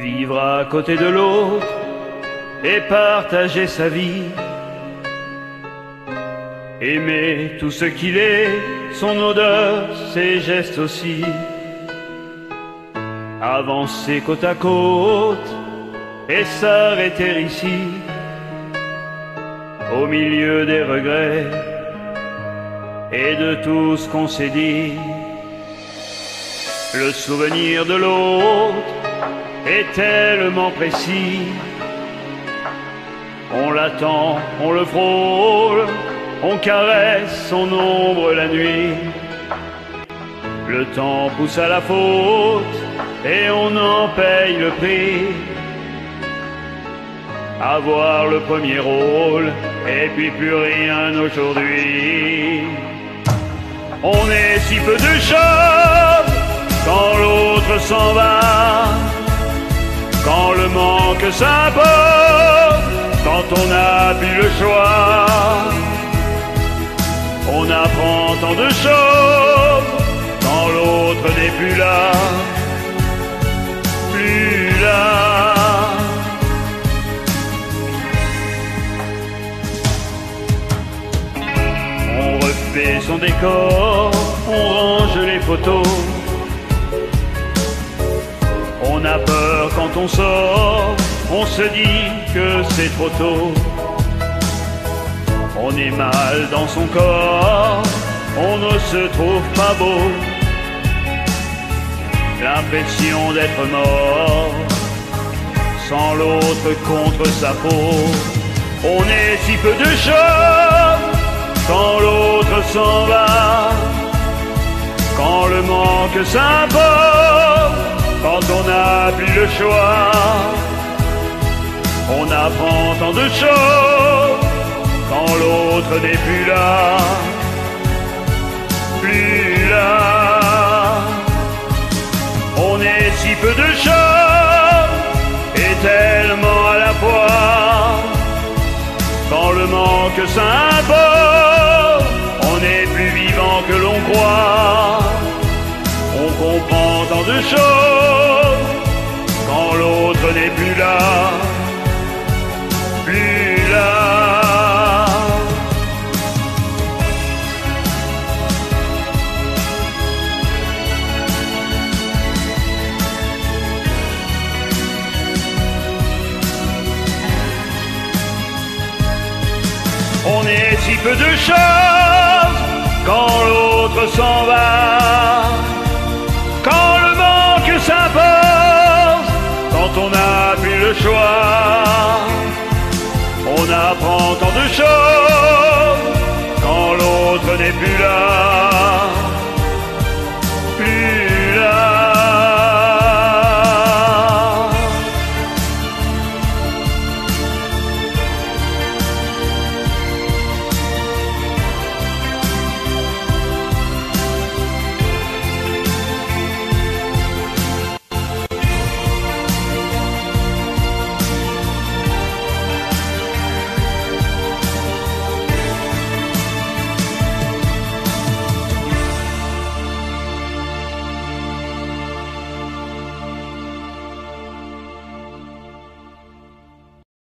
Vivre à côté de l'autre et partager sa vie. Aimer tout ce qu'il est, son odeur, ses gestes aussi. Avancer côte à côte et s'arrêter ici, au milieu des regrets et de tout ce qu'on s'est dit. Le souvenir de l'autre est tellement précis. On l'attend, on le frôle, on caresse son ombre la nuit. Le temps pousse à la faute et on en paye le prix. Avoir le premier rôle et puis plus rien aujourd'hui. On est si peu de choses quand l'autre s'en va, quand le manque s'impose, quand on n'a plus le choix. On apprend tant de choses quand l'autre n'est plus là, plus là. On refait son décor, on range les photos. On a peur quand on sort, on se dit que c'est trop tôt. On est mal dans son corps, on ne se trouve pas beau. L'impression d'être mort, sans l'autre contre sa peau. On est si peu de choses quand l'autre s'en va, quand le manque s'impose, quand on n'a plus le choix. On apprend tant de choses quand l'autre n'est plus là, plus là. On est si peu de choses et tellement à la fois. Quand le manque s'impose, on est plus vivant que l'on croit. On comprend tant de choses quand l'autre n'est plus là, plus là. On est si peu de choses quand l'autre s'en va, quand le manque s'impose, quand on n'a plus le choix. On apprend tant de choses